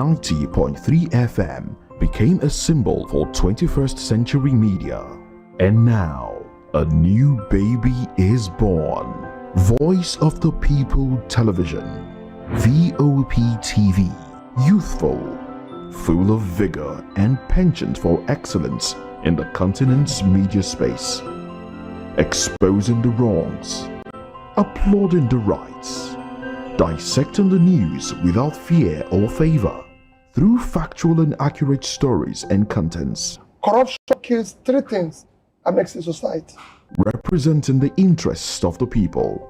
90.3 FM became a symbol for 21st century media. And now, a new baby is born. Voice of the People Television, VOP TV, youthful, full of vigor and penchant for excellence in the continent's media space, exposing the wrongs, applauding the rights, dissecting the news without fear or favor, through factual and accurate stories and contents. Corruption kills three things and makes a society. Representing the interests of the people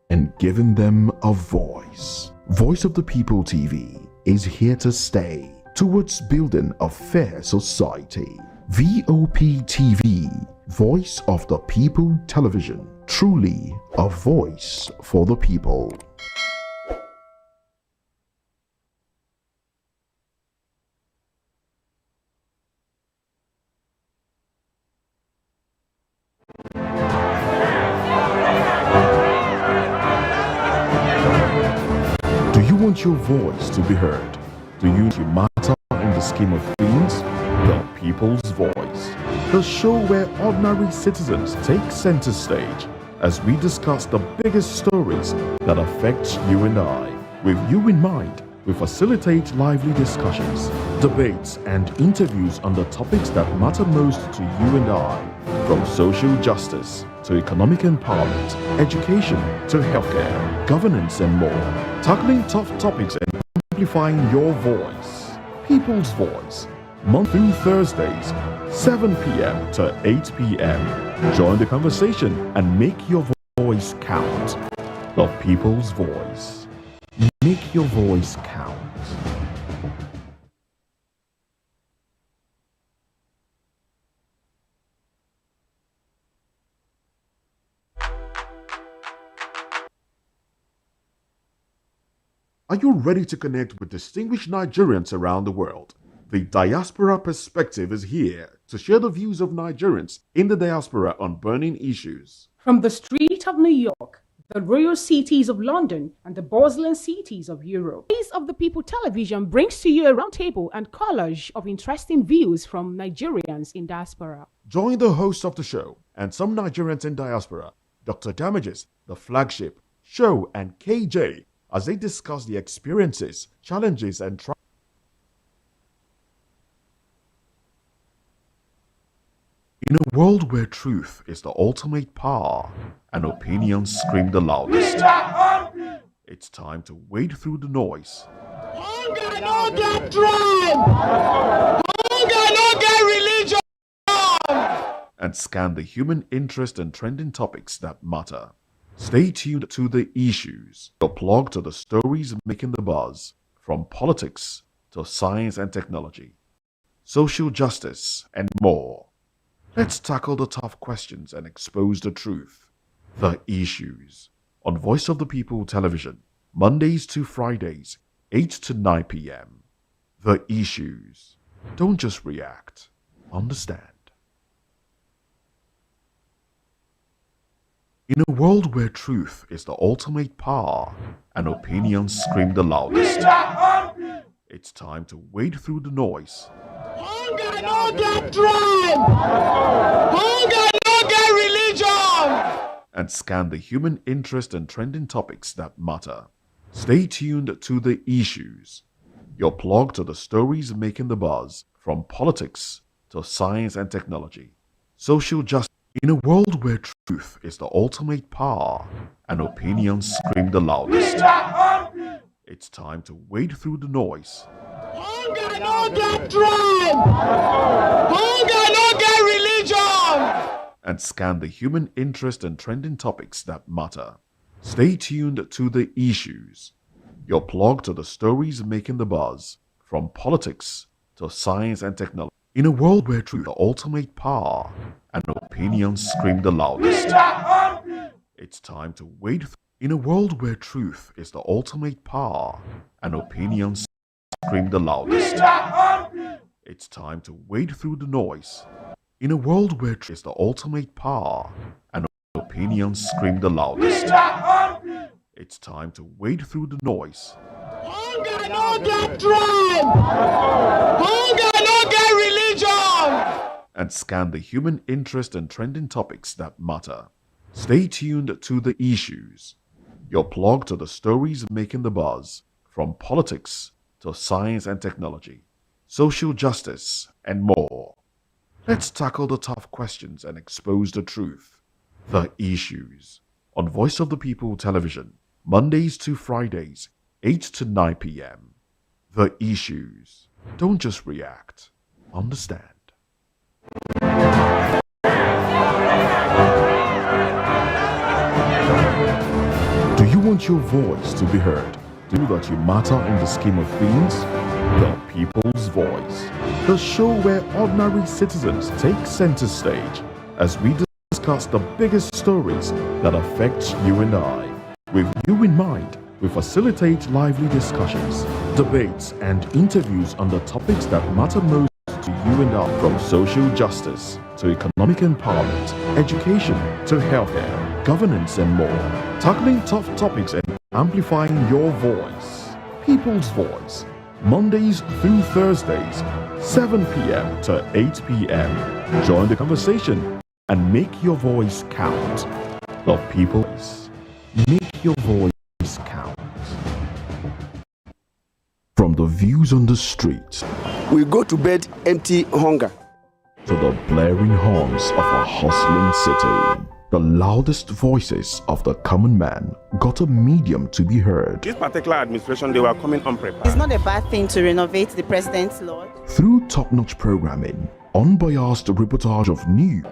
and giving them a voice. Voice of the People TV is here to stay towards building a fair society. VOP TV, Voice of the People Television, truly a voice for the people. Do you want your voice to be heard? Do you matter in the scheme of things? The People's Voice, the show where ordinary citizens take center stage as we discuss the biggest stories that affect you and I. With you in mind, we facilitate lively discussions, debates, and interviews on the topics that matter most to you and I, from social justice to economic empowerment, education to healthcare, governance, and more, tackling tough topics and amplifying your voice. People's Voice, Monday through Thursdays, 7 p.m. to 8 p.m. Join the conversation and make your voice count. The People's Voice. Make your voice count. Are you ready to connect with distinguished Nigerians around the world? The Diaspora Perspective is here to share the views of Nigerians in the diaspora on burning issues. From the street of New York, the royal cities of London, and the bustling cities of Europe, Voice of the People Television brings to you a roundtable and collage of interesting views from Nigerians in diaspora. Join the host of the show and some Nigerians in diaspora, Dr. Damages, the flagship, Show, and KJ, as they discuss the experiences, challenges, and In a world where truth is the ultimate power and opinions scream the loudest, it's time to wade through the noise. Hunger no get tribe! Hunger no get religion! And scan the human interest and trending topics that matter. Stay tuned to the issues, your plug to the stories making the buzz, from politics to science and technology, social justice, and more. Let's tackle the tough questions and expose the truth. The Issues, on Voice of the People Television, Mondays to Fridays, 8 to 9 p.m. The Issues. Don't just react, understand. In a world where truth is the ultimate power and opinions scream the loudest, it's time to wade through the noise. Hunger no get tribe! Hunger no get religion! And scan the human interest and trending topics that matter. Stay tuned to the Issues, your plug to the stories making the buzz, from politics to science and technology, social justice. In a world where truth is the ultimate power and opinions scream the loudest, it's time to wade through the noise. Hunger no get tribe! Hunger no get religion! And scan the human interest and trending topics that matter. Stay tuned to the Issues, your plug to the stories making the buzz, from politics to science and technology. In a world where truth, the ultimate power, and opinions scream the loudest, it's time to wade through. In a world where truth is the ultimate power, and opinions scream the loudest, it's time to wade through the noise. In a world where truth is the ultimate power, and opinions scream the loudest, it's time to wade through the noise. Hunger Hunger no get tribe. Hunger no get religion. And scan the human interest and trending topics that matter. Stay tuned to The Issues, your plug to the stories making the buzz, from politics to science and technology, social justice, and more. Let's tackle the tough questions and expose the truth. The Issues, on Voice of the People Television, Mondays to Fridays, 8 to 9 p.m. The Issues. Don't just react. Understand. Do you want your voice to be heard? Do you that you matter in the scheme of things? The People's Voice. The show where ordinary citizens take center stage as we discuss the biggest stories that affect you and I. With you in mind, we facilitate lively discussions, debates, and interviews on the topics that matter most to you and I, from social justice to economic empowerment, education to healthcare, governance, and more. Tackling tough topics and amplifying your voice. People's Voice. Mondays through Thursdays, 7 p.m. to 8 p.m. Join the conversation and make your voice count. The People's. Make your voice count. From the views on the street, we go to bed empty hunger, to the blaring horns of a hustling city, the loudest voices of the common man got a medium to be heard. This particular administration, they were coming unprepared. It's not a bad thing to renovate the president's lawn. Through top-notch programming, unbiased reportage of news,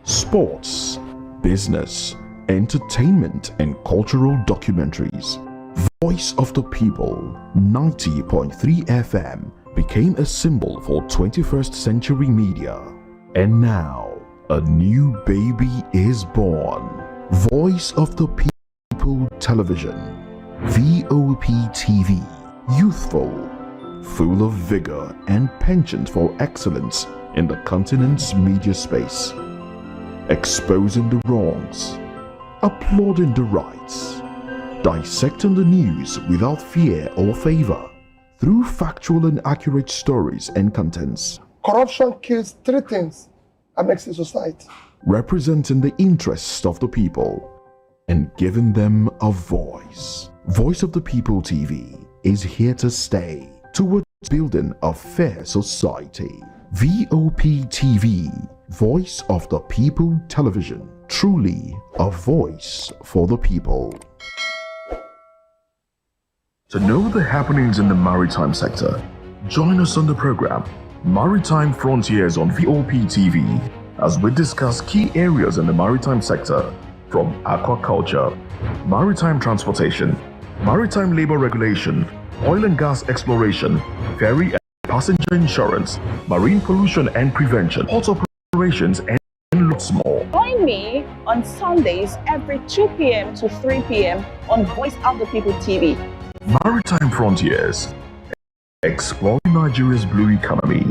sports, business, entertainment, and cultural documentaries, Voice of the People, 90.3 FM, became a symbol for 21st century media. And now, a new baby is born. Voice of the People Television, VOP TV, youthful, full of vigor and penchant for excellence in the continent's media space, exposing the wrongs, applauding the rights, dissecting the news without fear or favor, through factual and accurate stories and contents. Corruption kills three things and makes a society. Representing the interests of the people and giving them a voice. Voice of the People TV is here to stay towards building a fair society. VOP TV, Voice of the People Television, truly a voice for the people. To know the happenings in the maritime sector, join us on the program Maritime Frontiers on VOP TV as we discuss key areas in the maritime sector, from aquaculture, maritime transportation, maritime labor regulation, oil and gas exploration, ferry and passenger insurance, marine pollution and prevention, port operations, and lots more. Join me on Sundays every 2 p.m. to 3 p.m. on Voice of the People TV. Maritime Frontiers, exploring Nigeria's blue economy.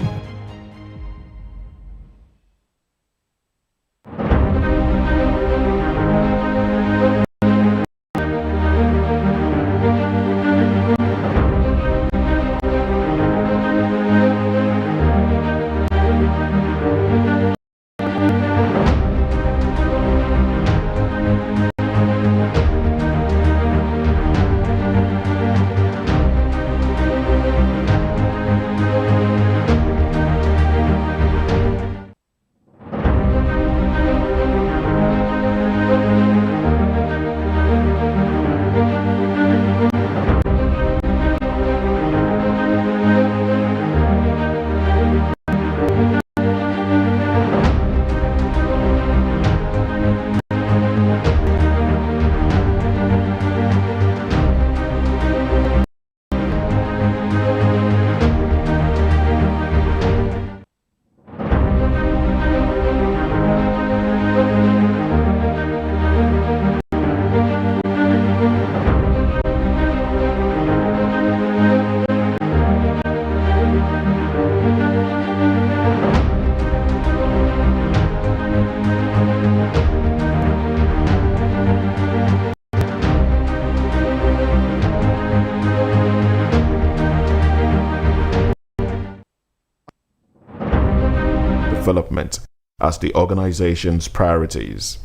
development as the organization's priorities.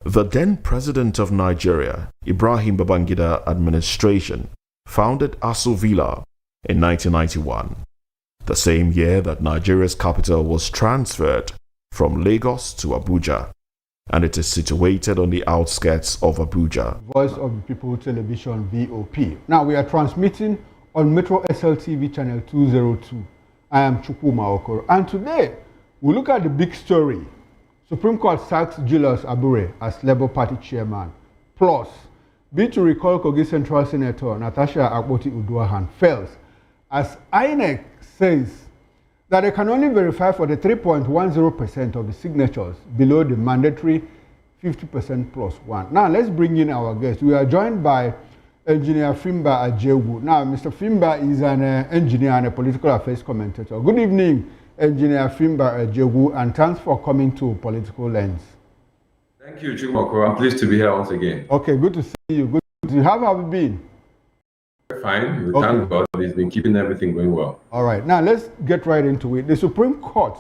The then president of Nigeria, Ibrahim Babangida administration, founded Aso Villa in 1991, the same year that Nigeria's capital was transferred from Lagos to Abuja, and it is situated on the outskirts of Abuja. Voice of the People Television, VOP. Now we are transmitting on Metro SLTV channel 202. I am Chukwuma Okoro, and today we look at the big story. Supreme Court sacks Julius Abure as Labour Party chairman. Plus, bid to recall Kogi Central Senator Natasha Akpoti-Uduaghan fails as INEC says that they can only verify for the 3.10% of the signatures below the mandatory 50% plus one. Now, let's bring in our guest. We are joined by Engineer Fimba Ajewu. Now, Mr. Fimba is an engineer and a political affairs commentator. Good evening, Engineer Fimba Ajewu, and thanks for coming to Political Lens. Thank you, Chumoko. I'm pleased to be here once again. Okay, good to see you. Good to see you. How have you been? Fine. We thank God. He's been keeping everything going well. All right. Now, let's get right into it. The Supreme Court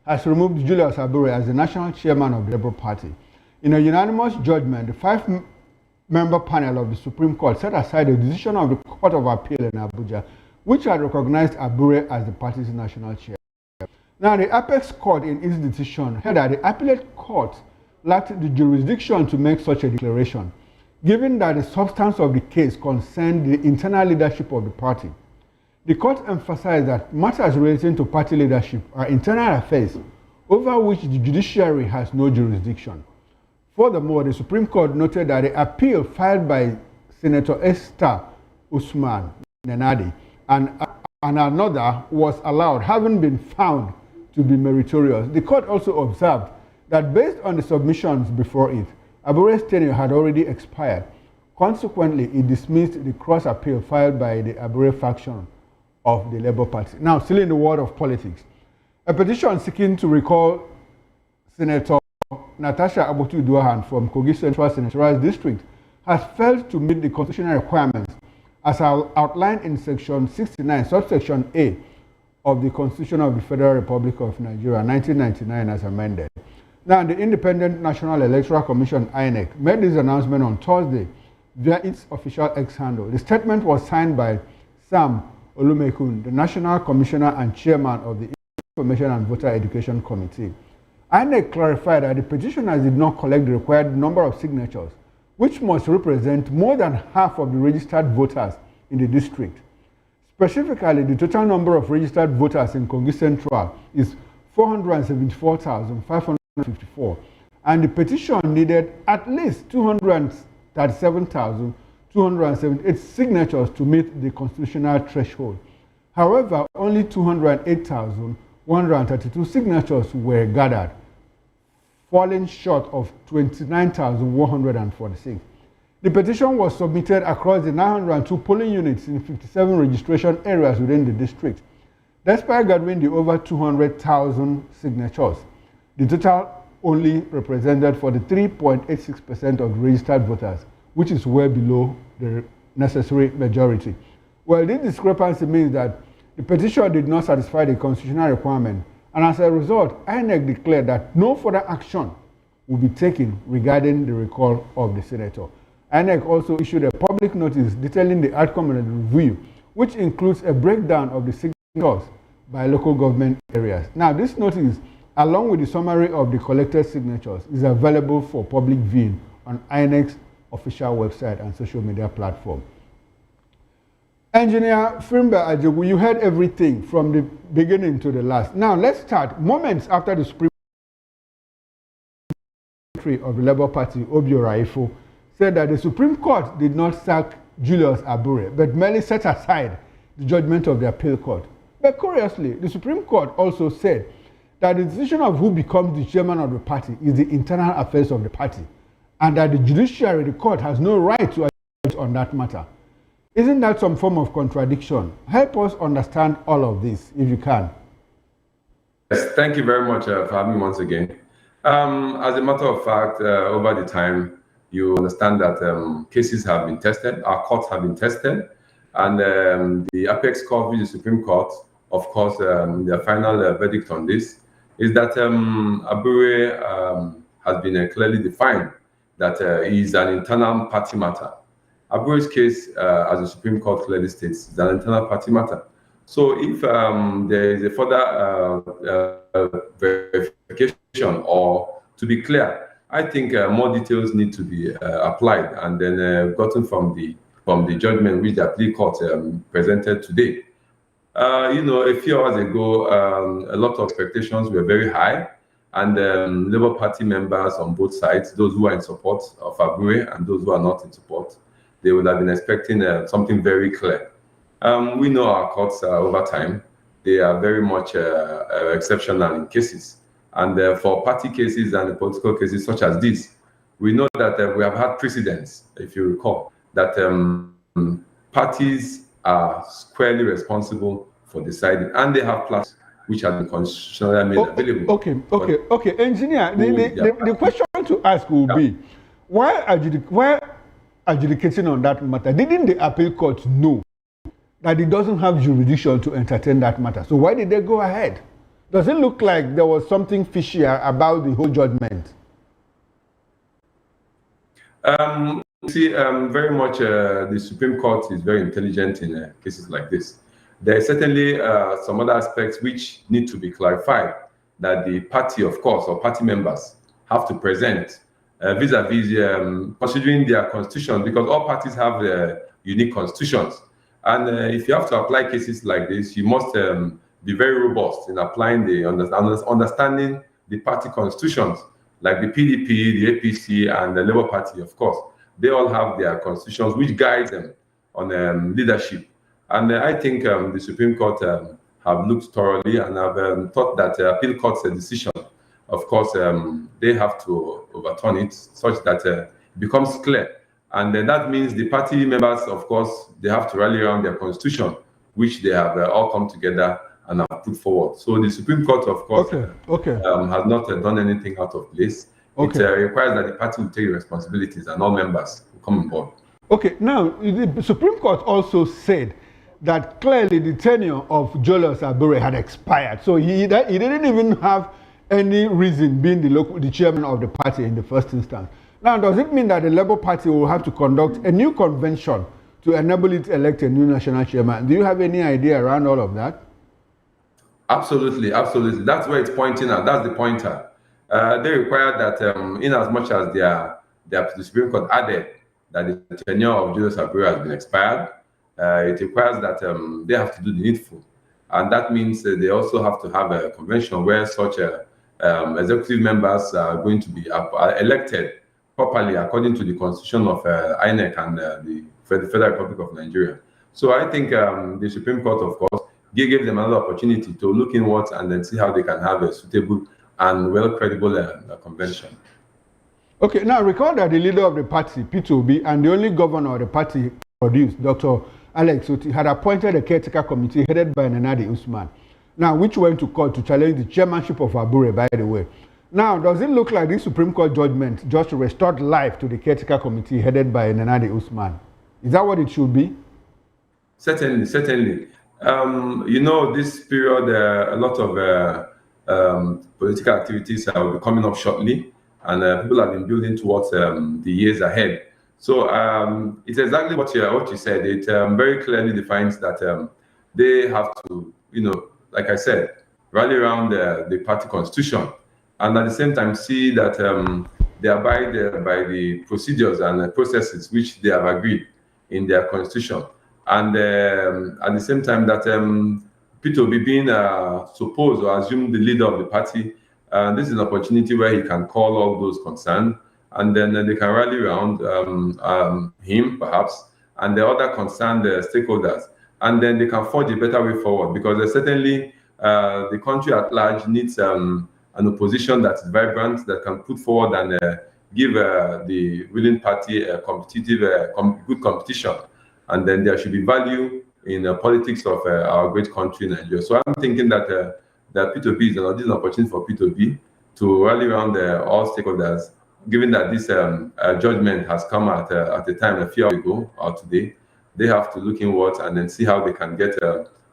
has removed Julius Abure as the national chairman of the Labour Party. In a unanimous judgment, the five-member panel of the Supreme Court set aside the decision of the Court of Appeal in Abuja, which had recognized Abure as the party's national chair. Now, the Apex Court in its decision held that the appellate court lacked the jurisdiction to make such a declaration, given that the substance of the case concerned the internal leadership of the party. The court emphasized that matters relating to party leadership are internal affairs over which the judiciary has no jurisdiction. Furthermore, the Supreme Court noted that the appeal filed by Senator Esther Usman Nenadi and another was allowed, having been found to be meritorious. The court also observed that based on the submissions before it, Abure's tenure had already expired. Consequently, it dismissed the cross-appeal filed by the Abure faction of the Labour Party. Now, still in the world of politics, a petition seeking to recall Senator Natasha Akpoti-Uduaghan from Kogi Central Senatorial District has failed to meet the constitutional requirements as outlined in Section 69, subsection A of the Constitution of the Federal Republic of Nigeria, 1999 as amended. Now, the Independent National Electoral Commission, INEC, made this announcement on Thursday via its official X handle. The statement was signed by Sam Olumekun, the National Commissioner and Chairman of the Information and Voter Education Committee. INEC clarified that the petitioners did not collect the required number of signatures, which must represent more than half of the registered voters in the district. Specifically, the total number of registered voters in Kogi Central is 474,554, and the petition needed at least 237,278 signatures to meet the constitutional threshold. However, only 208,132 signatures were gathered, falling short of 29,146. The petition was submitted across the 902 polling units in 57 registration areas within the district. Despite gathering the over 200,000 signatures, the total only represented for the 3.86% of the registered voters, which is well below the necessary majority. Well, this discrepancy means that the petition did not satisfy the constitutional requirement, and as a result, INEC declared that no further action will be taken regarding the recall of the senator. INEC also issued a public notice detailing the outcome of the review, which includes a breakdown of the signatures by local government areas. Now, this notice, along with the summary of the collected signatures, is available for public viewing on INEC's official website and social media platform. Engineer Fimba Ajewu, you heard everything from the beginning to the last. Now, let's start. Moments after the Supreme Court of the Labour Party, Abure, said that the Supreme Court did not sack Julius Abure, but merely set aside the judgment of the appeal court. But curiously, the Supreme Court also said that the decision of who becomes the chairman of the party is the internal affairs of the party, and that the judiciary, the court, has no right to advise on that matter. Isn't that some form of contradiction? Help us understand all of this, if you can. Yes, thank you very much for having me once again. As a matter of fact, over the time, you understand that cases have been tested, our courts have been tested, and the Apex Court, which is the Supreme Court, of course, their final verdict on this, is that Abure has been clearly defined that he is an internal party matter. Abure's case, as the Supreme Court clearly states, is an internal party matter. So if there is a further verification, or to be clear, I think more details need to be applied and then gotten from the judgment which the appeal court presented today. A few hours ago, a lot of expectations were very high, and Labour Party members on both sides, those who are in support of Abure and those who are not in support, they would have been expecting something very clear. We know our courts over time, they are very much exceptional in cases. And for party cases and political cases such as this, we know that we have had precedents, if you recall, that parties are squarely responsible for deciding, and they have plans which have been constitutionally made available. Okay. Engineer, the question to ask will be, why adjudicating on that matter? Didn't the appeal court know that it doesn't have jurisdiction to entertain that matter? So why did they go ahead? Does it look like there was something fishy about the whole judgment? Very much the Supreme Court is very intelligent in cases like this. There are certainly some other aspects which need to be clarified that the party, of course, or party members have to present vis-a-vis considering their constitution, because all parties have unique constitutions. And if you have to apply cases like this, you must be very robust in applying understanding the party constitutions, like the PDP, the APC, and the Labour Party, of course. They all have their constitutions which guide them on leadership. And I think the Supreme Court have looked thoroughly and have thought that appeal court's decision, of course, they have to overturn it such that it becomes clear. And that means the party members, of course, they have to rally around their constitution, which they have all come together and have put forward. So the Supreme Court, of course, has not done anything out of place. It requires that the party will take responsibilities and all members will come on board. Okay, now, the Supreme Court also said that clearly the tenure of Julius Abure had expired. So he didn't even have any reason being the chairman of the party in the first instance. Now, does it mean that the Labour Party will have to conduct a new convention to enable it to elect a new national chairman? Do you have any idea around all of that? Absolutely. That's where it's pointing at. That's the pointer. They require that, in as much as the Supreme Court added that the tenure of Julius Abure has been expired, it requires that they have to do the needful. And that means they also have to have a convention where such executive members are going to be elected properly according to the constitution of INEC and the Federal Republic of Nigeria. So I think the Supreme Court, of course, gave them another opportunity to look inwards and then see how they can have a suitable and well-credible convention. Okay, now recall that the leader of the party, P2B, and the only governor of the party produced, Dr. Alex Oti, had appointed a caretaker committee headed by Nenadi Usman, now which went to court to challenge the chairmanship of Abure, by the way. Now, does it look like this Supreme Court judgment just restored life to the caretaker committee headed by Nenadi Usman? Is that what it should be? Certainly. This period, a lot of political activities will be coming up shortly, and people have been building towards the years ahead. So it's exactly what you said. It very clearly defines that they have to, like I said, rally around the party constitution, and at the same time see that they abide by the procedures and processes which they have agreed in their constitution. And at the same time that P2B being supposed or assumed the leader of the party, this is an opportunity where he can call all those concerned, and then they can rally around him, perhaps, and the other concerned stakeholders, and then they can forge a better way forward, because certainly the country at large needs an opposition that is vibrant, that can put forward and give the ruling party a competitive, good competition. And then there should be value in the politics of our great country, Nigeria. So I'm thinking that P2B is an opportunity for P2B to rally around all stakeholders, given that this judgment has come at a time a few hours ago or today. They have to look inwards and then see how they can get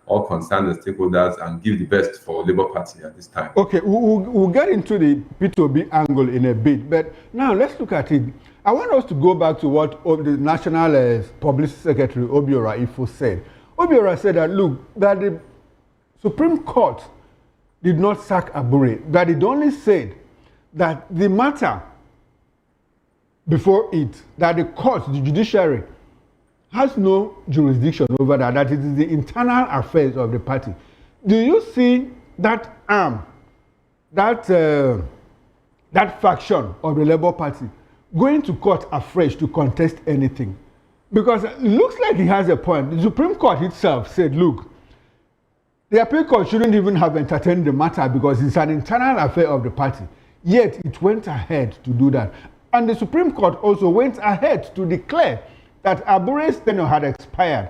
all concerned stakeholders and give the best for Labour Party at this time. Okay, we'll get into the P2B angle in a bit, but now let's look at it. I want us to go back to what the National Publicity Secretary, Abure, said. Abure said that, look, that the Supreme Court did not sack Abure, that it only said that the matter before it, that the court, the judiciary, has no jurisdiction over that, that it is the internal affairs of the party. Do you see that arm, that faction of the Labour Party going to court afresh to contest anything? Because it looks like he has a point. The Supreme Court itself said, look, the appeal court shouldn't even have entertained the matter because it's an internal affair of the party. Yet it went ahead to do that. And the Supreme Court also went ahead to declare that Abure's tenure had expired.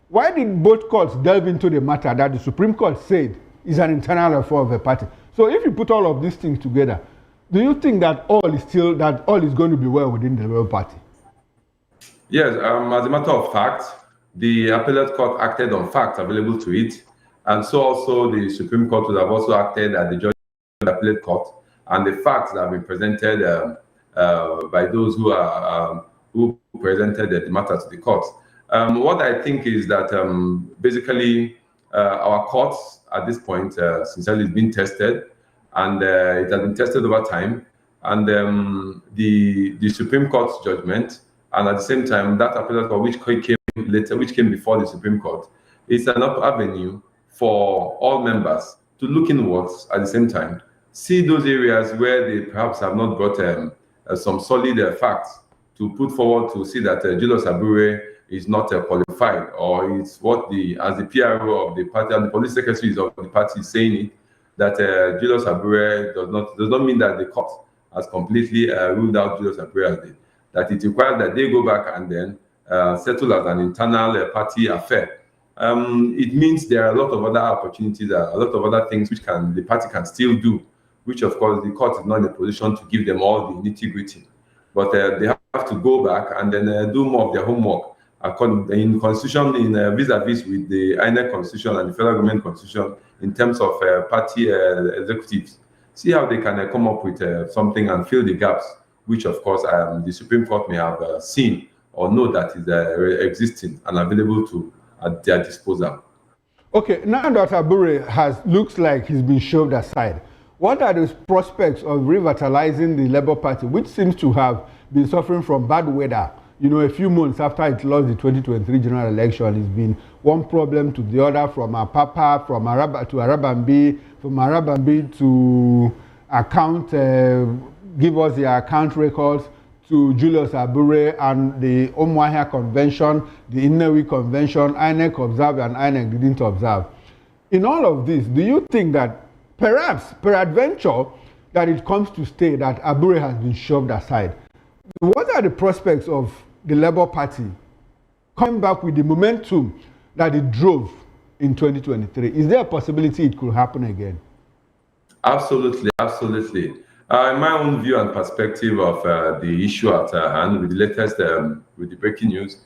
Why did both courts delve into the matter that the Supreme Court said is an internal affair of a party? So if you put all of these things together, do you think that all is going to be well within the Labour Party? Yes, as a matter of fact, the appellate court acted on facts available to it, and so also the Supreme Court would have also acted at the judgment of the appellate court, and the facts that have been presented by those who presented the matter to the court. What I think is that basically our courts at this point sincerely is being tested, and it has been tested over time, and the Supreme Court's judgment, and at the same time that appellate court which came before the Supreme Court, is an avenue for all members to look inwards at the same time, see those areas where they perhaps have not got some solid facts to put forward to see that Julius Abure is not qualified, or it's what as the PRO of the party and the police secretary of the party is saying it, that Julius Abure does not mean that the court has completely ruled out Julius Abure, that it requires that they go back and then settle as an internal party affair. It means there are a lot of other opportunities, a lot of other things which the party can still do, which of course the court is not in a position to give them all the nitty-gritty. But they have to go back and then do more of their homework in constitution, in vis-a-vis with the INEC constitution and the federal government constitution in terms of party executives. See how they can come up with something and fill the gaps, which of course the Supreme Court may have seen or know that is existing and available at their disposal. Okay, now that Abure looks like he's been shoved aside, what are the prospects of revitalizing the Labour Party, which seems to have been suffering from bad weather? You know, a few months after it lost the 2023 general election, it's been one problem to the other, from Apapa, from Araba to Arabambi, from Arabambi to give us the account records, to Julius Abure and the Umuahia Convention, the Innewi Convention, INEC observed and INEC didn't observe. In all of this, do you think that perhaps, peradventure, that it comes to stay, that Abure has been shoved aside? What are the prospects of the Labour Party coming back with the momentum that it drove in 2023? Is there a possibility it could happen again? Absolutely, absolutely. In my own view and perspective of the issue at hand, with the latest, with the breaking news,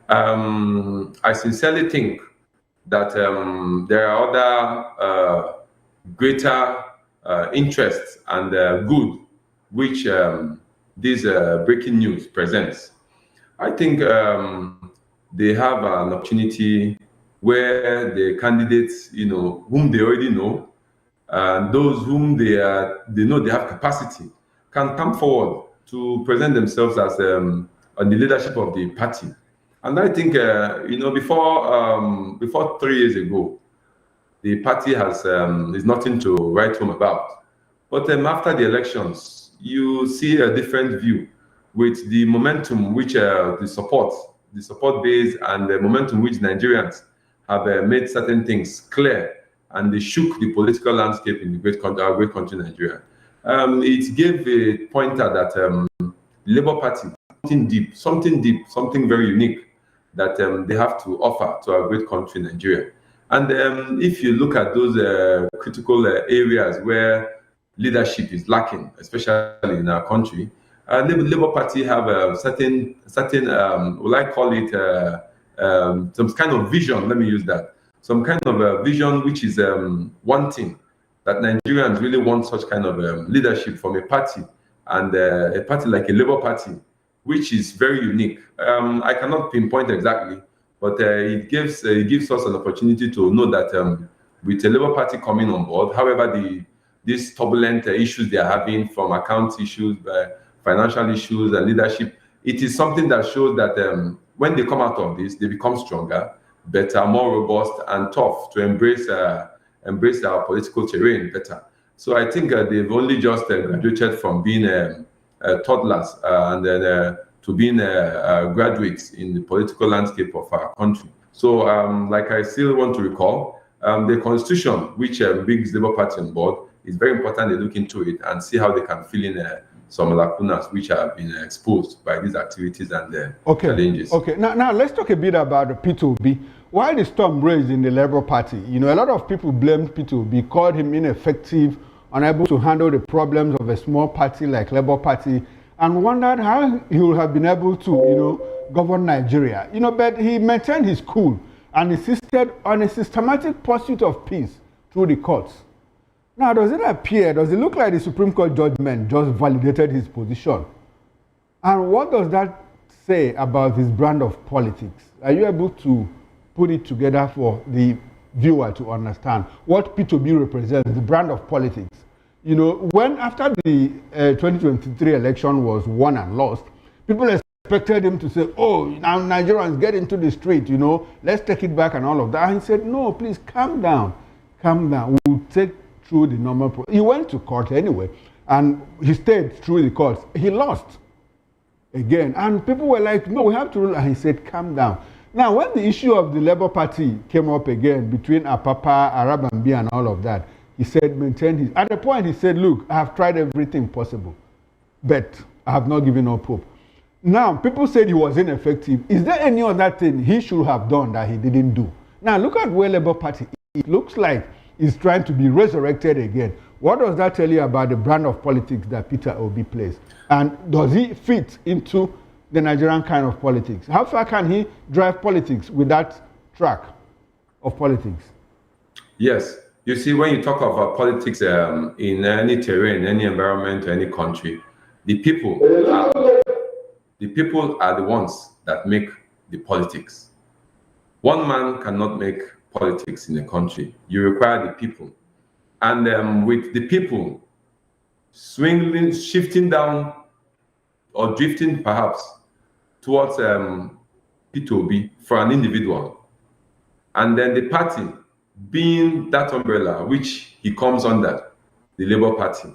I sincerely think that there are other greater interests and good which this breaking news presents. I think they have an opportunity where the candidates, whom they already know, and those whom they know they have capacity, can come forward to present themselves as on the leadership of the party. And I think, before 3 years ago, the party is nothing to write home about. But after the elections, you see a different view with the momentum which the support base and the momentum which Nigerians have made certain things clear, and they shook the political landscape in our great country, Nigeria. It gave a pointer that Labour Party, something deep, something very unique that they have to offer to our great country, Nigeria. And if you look at those critical areas where leadership is lacking, especially in our country, Labour Party have a certain, will I call it, some kind of vision, let me use that, some kind of a vision which is wanting that Nigerians really want such kind of leadership from a party, and a party like a Labour Party, which is very unique. I cannot pinpoint exactly, but it gives us an opportunity to know that with the Labour Party coming on board, however, these turbulent issues they are having, from account issues, financial issues, and leadership, it is something that shows that when they come out of this, they become stronger, better, more robust, and tough to embrace our political terrain better. So I think they've only just graduated from being toddlers and then to being graduates in the political landscape of our country. So, like I still want to recall, the constitution, which brings the Labour Party on board, is very important. They look into it and see how they can fill in some lacunas which have been exposed by these activities and challenges. Okay. Now let's talk a bit about the P2B. Why the storm raised in the Labour Party? You know, a lot of people blamed P2B, called him ineffective, unable to handle the problems of a small party like Labour Party, and wondered how he would have been able to, you know, govern Nigeria. You know, but he maintained his cool and insisted on a systematic pursuit of peace through the courts. Now, does it look like the Supreme Court judgment just validated his position? And what does that say about his brand of politics? Are you able to put it together for the viewer to understand what P2B represents, the brand of politics? You know, when after the 2023 election was won and lost, people expected him to say, oh, now Nigerians get into the street, you know, let's take it back and all of that. And he said, no, please calm down, we'll take through the normal He went to court anyway, and he stayed through the courts. He lost again, and people were like, no, we have to rule, and he said, calm down. Now, when the issue of the Labour Party came up again between Apapa, Arabambi, and all of that, he said, maintain his. At the point, he said, look, I have tried everything possible, but I have not given up hope. Now, people said he was ineffective. Is there any other thing he should have done that he didn't do? Now, look at where Labour Party is. It looks like it's trying to be resurrected again. What does that tell you about the brand of politics that Peter Obi plays? And does he fit into the Nigerian kind of politics? How far can he drive politics with that track of politics? Yes. You see, when you talk of politics in any terrain, any environment, any country, the people are the ones that make the politics. One man cannot make politics in a country. You require the people. And with the people shifting down or drifting perhaps towards P2B for an individual, and then the party being that umbrella which he comes under, the Labour Party.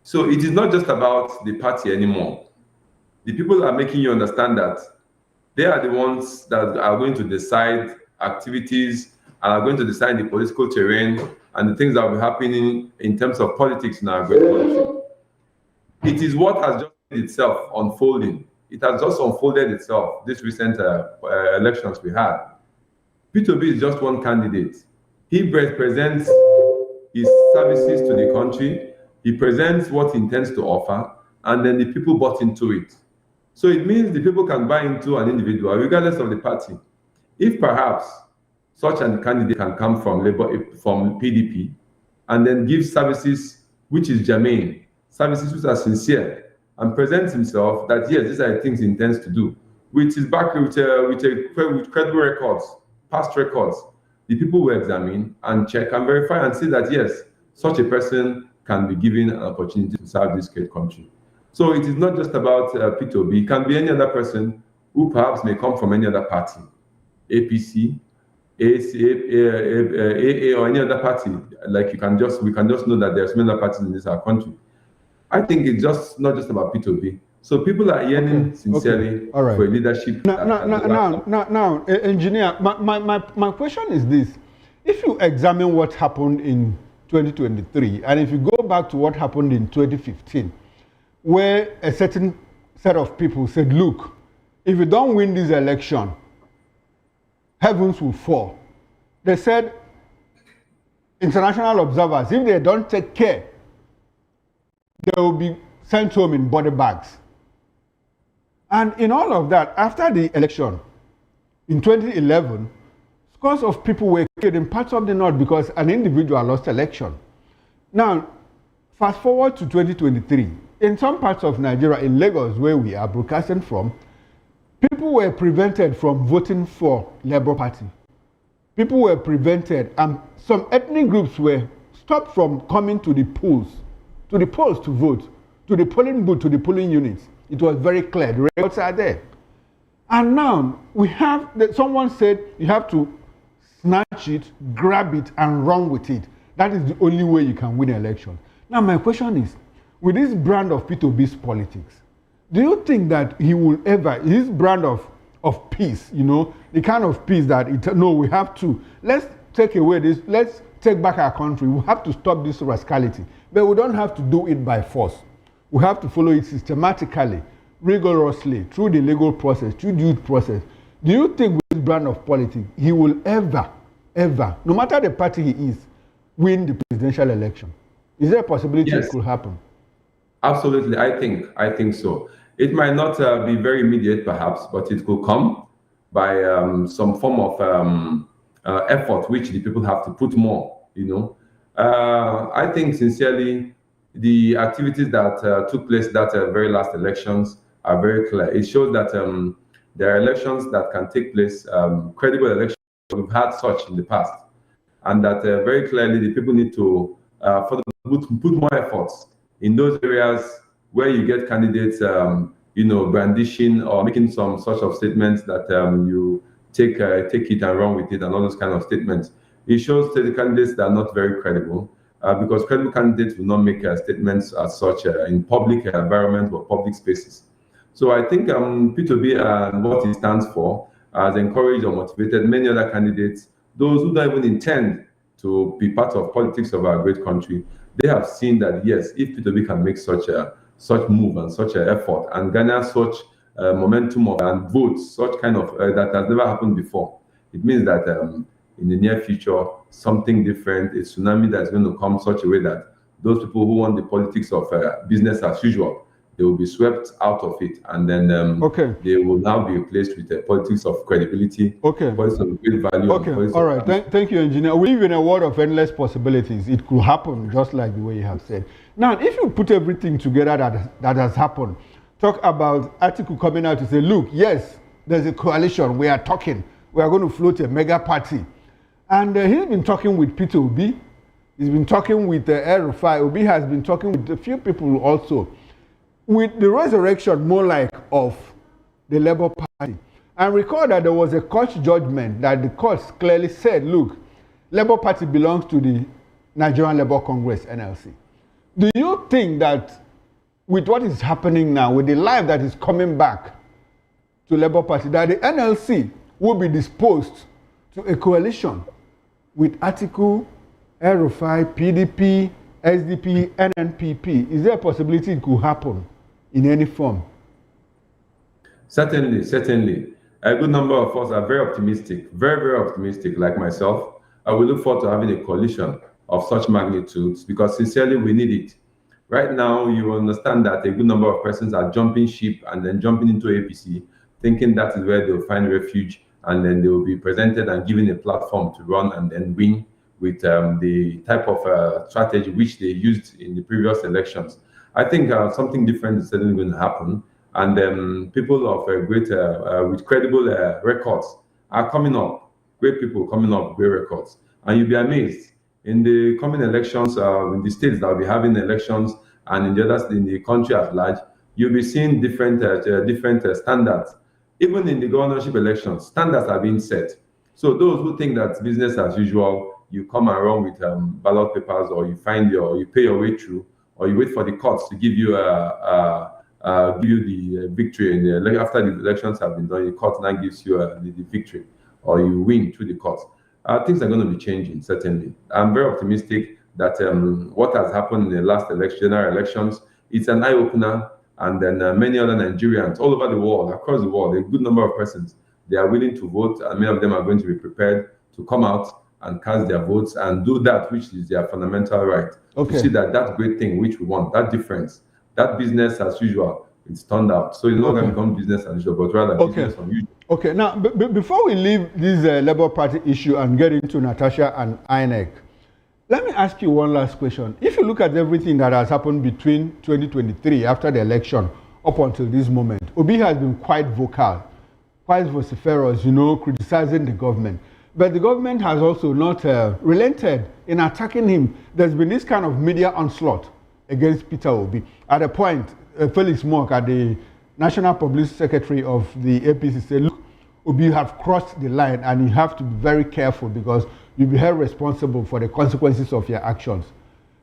So it is not just about the party anymore. The people are making you understand that they are the ones that are going to decide activities and are going to decide the political terrain and the things that will be happening in terms of politics in our great country. It is what has just made itself unfolding. It has just unfolded itself, these recent elections we had. P2B is just one candidate. He presents his services to the country, he presents what he intends to offer, and then the people bought into it. So it means the people can buy into an individual, regardless of the party. If perhaps such a candidate can come from PDP, and then give services which is germane, services which are sincere, and presents himself that yes, these are the things he intends to do, with his back with credible records, past records, the people will examine and check and verify and see that yes, such a person can be given an opportunity to serve this great country. So it is not just about P2B. It can be any other person who perhaps may come from any other party, APC, AA, or any other party. Like we can just know that there's many other parties in this our country. I think it's just not just about P2B. So people are yearning sincerely for a leadership. Now, engineer, my question is this. If you examine what happened in 2023, and if you go back to what happened in 2015, where a certain set of people said, look, if you don't win this election, heavens will fall. They said, international observers, if they don't take care, they will be sent home in body bags. And in all of that, after the election, in 2011, Scores of people were killed in parts of the north because an individual lost election. Now, fast forward to 2023. In some parts of Nigeria, in Lagos, where we are broadcasting from, people were prevented from voting for Labour Party. People were prevented, and some ethnic groups were stopped from coming to the polls to vote, to the polling booth, to the polling units. It was very clear. The results are there. And now we have that someone said you have to snatch it, grab it, and run with it. That is the only way you can win an election. Now my question is, with this brand of P2B's politics, do you think that he will ever, his brand of peace, you know, the kind of peace that no, we have to, let's take away this, let's take back our country, we have to stop this rascality, but we don't have to do it by force. We have to follow it systematically, rigorously, through the legal process, through the due process. Do you think with this brand of politics, he will ever, no matter the party he is, win the presidential election? Is there a possibility it could happen? Absolutely, I think so. It might not be very immediate, perhaps, but it could come by some form of effort, which the people have to put more. You know, I think sincerely, the activities that took place that very last elections are very clear. It shows that there are elections that can take place, credible elections. We've had such in the past, and that very clearly the people need to put more efforts in those areas where you get candidates, brandishing or making some sort of statements that you take it and run with it and all those kind of statements. It shows that the candidates that are not very credible, because credible candidates will not make statements as such in public environments or public spaces. So I think P2B and what it stands for has encouraged or motivated many other candidates, those who don't even intend to be part of politics of our great country. They have seen that, yes, if P2B can make such move and such an effort and garner such momentum and votes, such kind of, that has never happened before, it means that in the near future, something different, a tsunami that's going to come such a way that those people who want the politics of business as usual, they will be swept out of it, and then they will now be replaced with the politics of credibility, politics of great value. All right, thank you, engineer. We live in a world of endless possibilities. It could happen just like the way you have said. Now, if you put everything together that has happened, talk about Atiku coming out to say, look, yes, there's a coalition, we are talking, we are going to float a mega party. And he's been talking with Peter Obi, he's been talking with El-Rufai, Obi has been talking with a few people also. With the resurrection more like of the Labour Party. And recall that there was a court judgment that the courts clearly said, look, Labour Party belongs to the Nigerian Labour Congress, NLC. Do you think that with what is happening now, with the life that is coming back to Labour Party, that the NLC will be disposed to a coalition with Atiku, El-Rufai, PDP, SDP, NNPP? Is there a possibility it could happen in any form? Certainly. A good number of us are very optimistic, very optimistic, like myself. I will look forward to having a coalition of such magnitudes, because sincerely we need it. Right now, you understand that a good number of persons are jumping ship and then jumping into APC, thinking that is where they'll find refuge, and then they will be presented and given a platform to run and then win with the type of strategy which they used in the previous elections. I think something different is certainly going to happen, and people of great, with credible records are coming up. Great people coming up, great records, and you'll be amazed in the coming elections. In the states that will be having elections, and in the others in the country at large, you'll be seeing different standards. Even in the governorship elections, standards are being set. So those who think that business as usual, you come around with ballot papers, or you pay your way through, or you wait for the courts to give you the victory. And after the elections have been done, the court now gives you the victory, or you win through the courts. Things are going to be changing, certainly. I'm very optimistic that what has happened in the last general elections, it's an eye-opener, and then many other Nigerians all over the world, across the world, a good number of persons, they are willing to vote, and many of them are going to be prepared to come out and cast their votes and do that which is their fundamental right. To see that great thing which we want, that difference, that business as usual, it's turned out. So it's not going to become business as usual, but rather business unusual. Okay, now, before we leave this Labour Party issue and get into Natasha and INEC, let me ask you one last question. If you look at everything that has happened between 2023, after the election, up until this moment, Obi has been quite vocal, quite vociferous, criticizing the government. But the government has also not relented in attacking him. There's been this kind of media onslaught against Peter Obi. At a point, Felix Mock, at the National Publicity Secretary of the APC, said, look, Obi, you have crossed the line and you have to be very careful because you'll be held responsible for the consequences of your actions.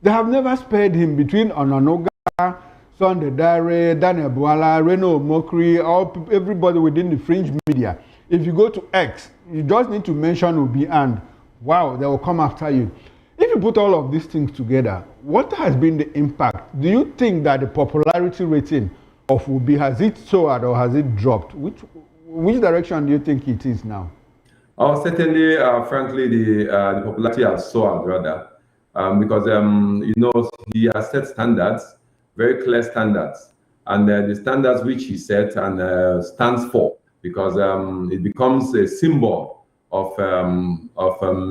They have never spared him between Onanoga, Sunday Dare, Daniel Buala, Reno Mokri, everybody within the fringe media. If you go to X, you just need to mention Obi and wow, they will come after you. If you put all of these things together, what has been the impact? Do you think that the popularity rating of Obi, has it soared or has it dropped? Which direction do you think it is now? Oh, certainly, frankly, the popularity has soared rather, because he has set standards, very clear standards, and the standards which he set and stands for, because it becomes a symbol of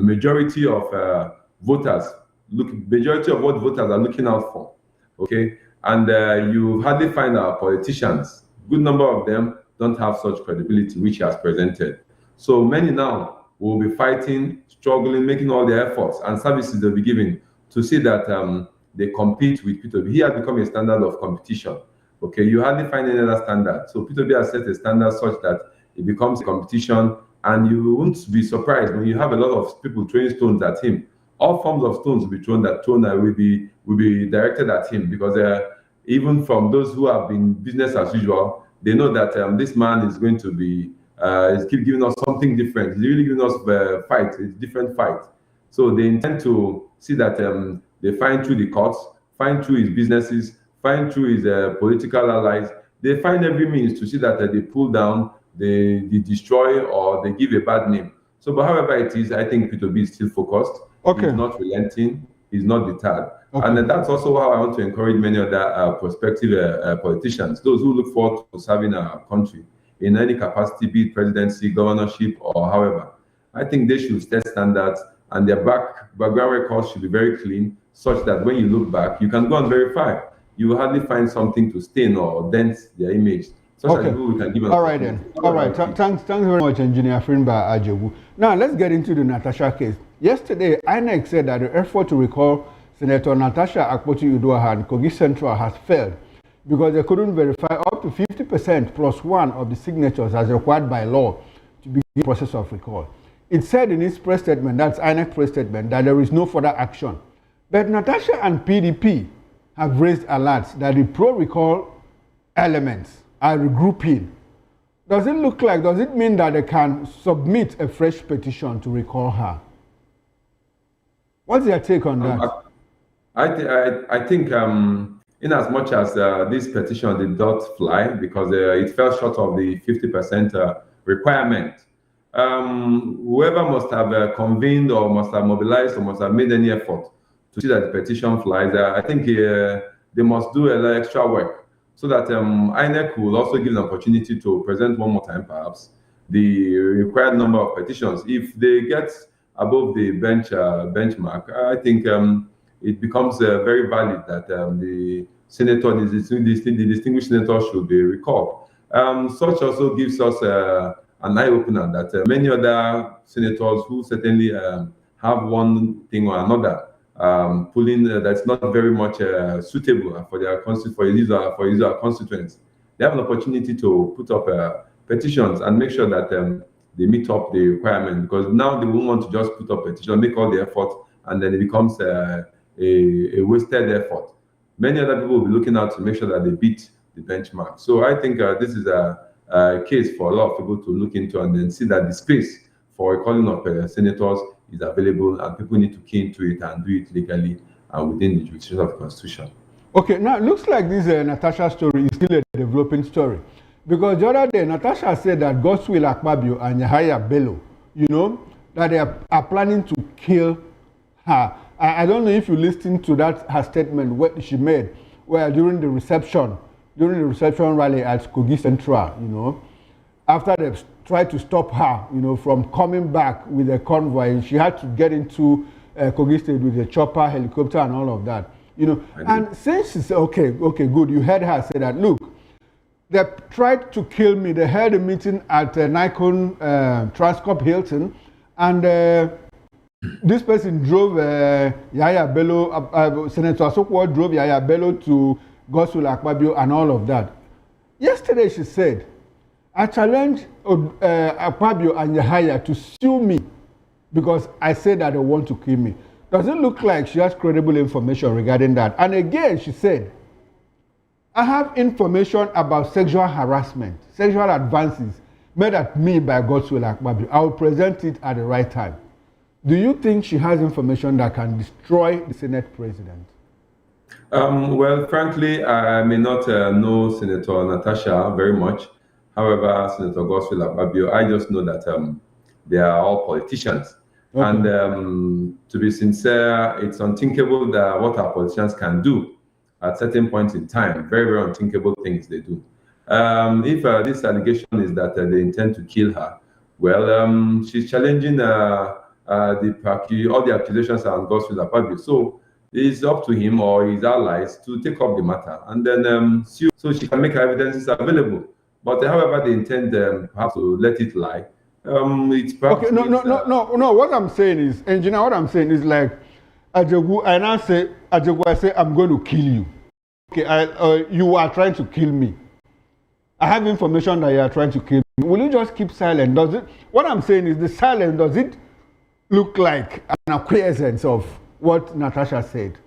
majority of voters. Majority of what voters are looking out for. Okay, and you hardly find our politicians. Good number of them don't have such credibility which he has presented. So many now will be fighting, struggling, making all the efforts and services they'll be giving to see that they compete with Peter Obi. He has become a standard of competition. Okay, you hardly find any other standard. So Peter Obi has set a standard such that it becomes a competition, and you won't be surprised when you have a lot of people throwing stones at him. All forms of stones will be thrown will be directed at him, because even from those who have been business as usual, they know that this man is going to be keep giving us something different. He's really giving us a fight, a different fight. So they intend to see that they find through the courts, find through his businesses, find through his political allies. They find every means to see that they pull down, they destroy, or they give a bad name. So, but however it is, I think Peter Obi is still focused. Okay. He's not relenting. He's not deterred. Okay. And that's also how I want to encourage many other prospective politicians, those who look forward to serving our country in any capacity, be it presidency, governorship, or however. I think they should set standards, and their background records should be very clean, such that when you look back, you can go and verify. You will hardly find something to stain or dent their image. Okay. All right then. All right. Thanks very much, Engineer Frimba Ajebu. Now let's get into the Natasha case. Yesterday, INEC said that the effort to recall Senator Natasha Akpoti-Uduaghan and Kogi Central has failed because they couldn't verify up to 50% plus one of the signatures as required by law to begin the process of recall. It said in its press statement, that's INEC press statement, that there is no further action. But Natasha and PDP have raised alerts that the pro-recall elements are regrouping. Does it mean that they can submit a fresh petition to recall her? What's your take on that? I think in as much as this petition did not fly because it fell short of the 50% requirement, whoever must have convened or must have mobilized or must have made any effort to see that the petition flies, I think they must do a little extra work so that INEC will also give an opportunity to present one more time, perhaps, the required number of petitions. If they get above the benchmark, I think it becomes very valid that the senator, the distinguished senator, should be recalled. Such also gives us an eye-opener that many other senators who certainly have one thing or another pulling that's not very much suitable for their constituents, they have an opportunity to put up petitions and make sure that they meet up the requirement, because now they won't want to just put up petition, make all the effort, and then it becomes a wasted effort. Many other people will be looking out to make sure that they beat the benchmark. So I think this is a case for a lot of people to look into and then see that the space for recalling of senators is available, and people need to key into it and do it legally and within the jurisdiction of the Constitution. Okay, now it looks like this Natasha story is still a developing story, because the other day Natasha said that Godswill Akpabio and Yahaya Bello, that they are planning to kill her. I don't know if you listened to that her statement what she made, where during the reception during the reception rally at Kogi Central, you know, after they tried to stop her, you know, from coming back with a convoy. She had to get into Kogi State with a chopper, helicopter, and all of that. You know, and since she said, okay, good, you heard her say that, look, they tried to kill me. They held a meeting at Nikon Transcorp Hilton, and this person drove Yaya Bello, Senator Asokwo drove Yaya Bello to Godswill Akpabio and all of that. Yesterday she said, I challenge Akpabio and Yahaya to sue me because I said that they want to kill me. Does it look like she has credible information regarding that? And again, she said, I have information about sexual harassment, sexual advances made at me by Godswill Akpabio. I will present it at the right time. Do you think she has information that can destroy the Senate president? Well, frankly, I may not know Senator Natasha very much. However, Senator Godswill Akpabio, I just know that they are all politicians. Okay. And to be sincere, it's unthinkable that what our politicians can do at certain points in time. Very, very unthinkable things they do. If this allegation is that they intend to kill her, well, she's challenging all the accusations on Godswill Akpabio. So it's up to him or his allies to take up the matter and then sue so she can make her evidences available. But however they intend perhaps to let it lie, it's perhaps... Okay, no. What I'm saying is, engineer, what I'm saying is like, Ajogu, and I say, I'm going to kill you. Okay, you are trying to kill me. I have information that you are trying to kill me. Will you just keep silent? Does it? What I'm saying is the silence, does it look like an acquiescence of what Natasha said?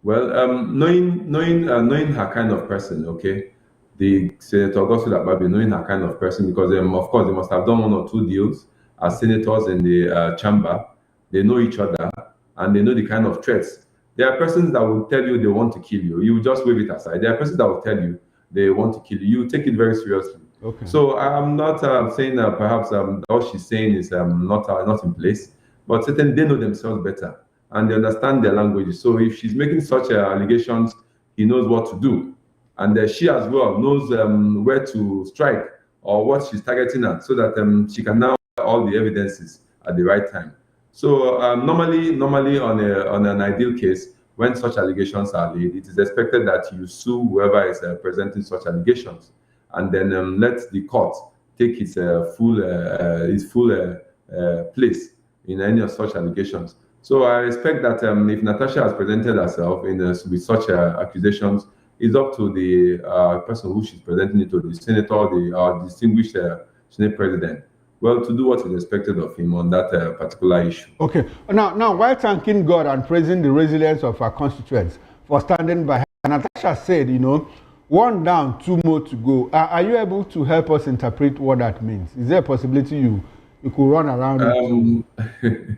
Well, knowing her kind of person, okay, the Senator Godswill Akpabio, knowing her kind of person, because of course they must have done one or two deals as senators in the chamber. They know each other and they know the kind of threats. There are persons that will tell you they want to kill you. You just wave it aside. There are persons that will tell you they want to kill you. You take it very seriously. Okay. So I'm not saying that perhaps what she's saying is not in place, but certainly they know themselves better and they understand their language. So if she's making such allegations, he knows what to do. And she as well knows where to strike or what she's targeting at so that she can now have all the evidences at the right time. So normally on an ideal case, when such allegations are laid, it is expected that you sue whoever is presenting such allegations and then let the court take its full place in any of such allegations. So I expect that if Natasha has presented herself with such accusations, it's up to the person who she's presenting it to, the senator, the distinguished Senate president, well, to do what is expected of him on that particular issue. Okay. Now, while thanking God and praising the resilience of our constituents for standing by her, Natasha said, you know, 1 down, 2 more to go. Are you able to help us interpret what that means? Is there a possibility you could run around it?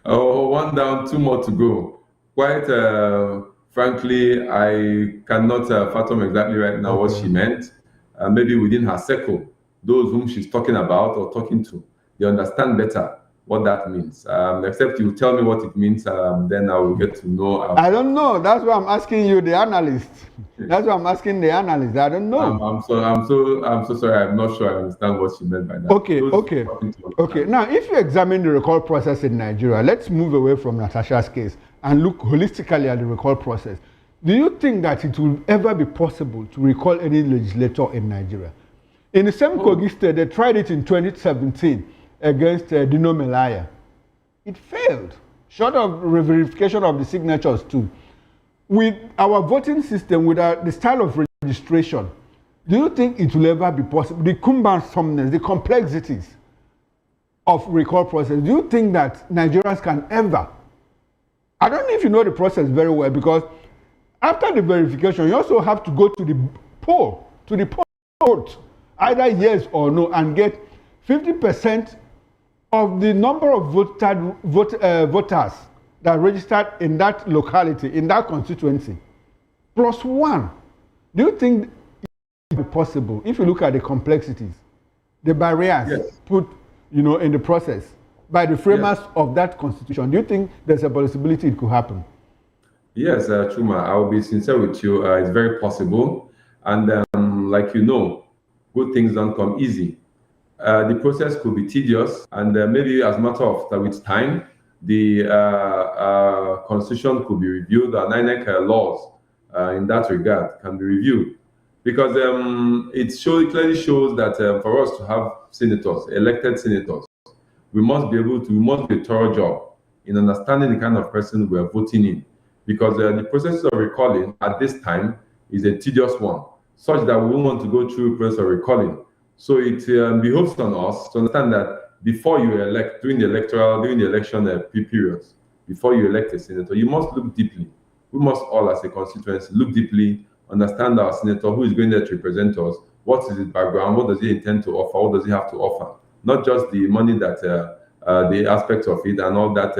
1 down, 2 more to go. Quite frankly, I cannot fathom exactly right now what she meant. Maybe within her circle, those whom she's talking about or talking to, they understand better what that means. Except you tell me what it means, then I will get to know. I don't know. That's why I'm asking you, the analyst. That's why I'm asking the analyst. I don't know. I'm so sorry. I'm not sure I understand what she meant by that. Okay. Now, if you examine the recall process in Nigeria, let's move away from Natasha's case and look holistically at the recall process. Do you think that it will ever be possible to recall any legislator in Nigeria? In the same Kogi State, they tried it in 2017 against Dino Melaya. It failed, short of verification of the signatures too. With our voting system, with the style of registration, do you think it will ever be possible? The cumbersomeness, the complexities of recall process, do you think that Nigerians can ever? I don't know if you know the process very well, because after the verification, you also have to go to the poll, either yes or no, and get 50% of the number of voters that registered in that locality, in that constituency, plus 1. Do you think it will be possible, if you look at the complexities, the barriers put, in the process by the framers of that constitution? Do you think there's a possibility it could happen? Yes, Chuma, I will be sincere with you. It's very possible. And like you know, good things don't come easy. The process could be tedious, and maybe as a matter of with time, the constitution could be reviewed, and INEC laws in that regard can be reviewed, because it clearly shows that for us to have senators, elected senators, we must be a thorough job in understanding the kind of person we are voting in, because the process of recalling at this time is a tedious one, such that we won't want to go through the process of recalling. So it behoves on us to understand that before you elect, during the election periods, before you elect a senator, you must look deeply. We must all, as a constituency, look deeply, understand our senator, who is going there to represent us, what is his background, what does he intend to offer, what does he have to offer, not just the money that the aspects of it and all that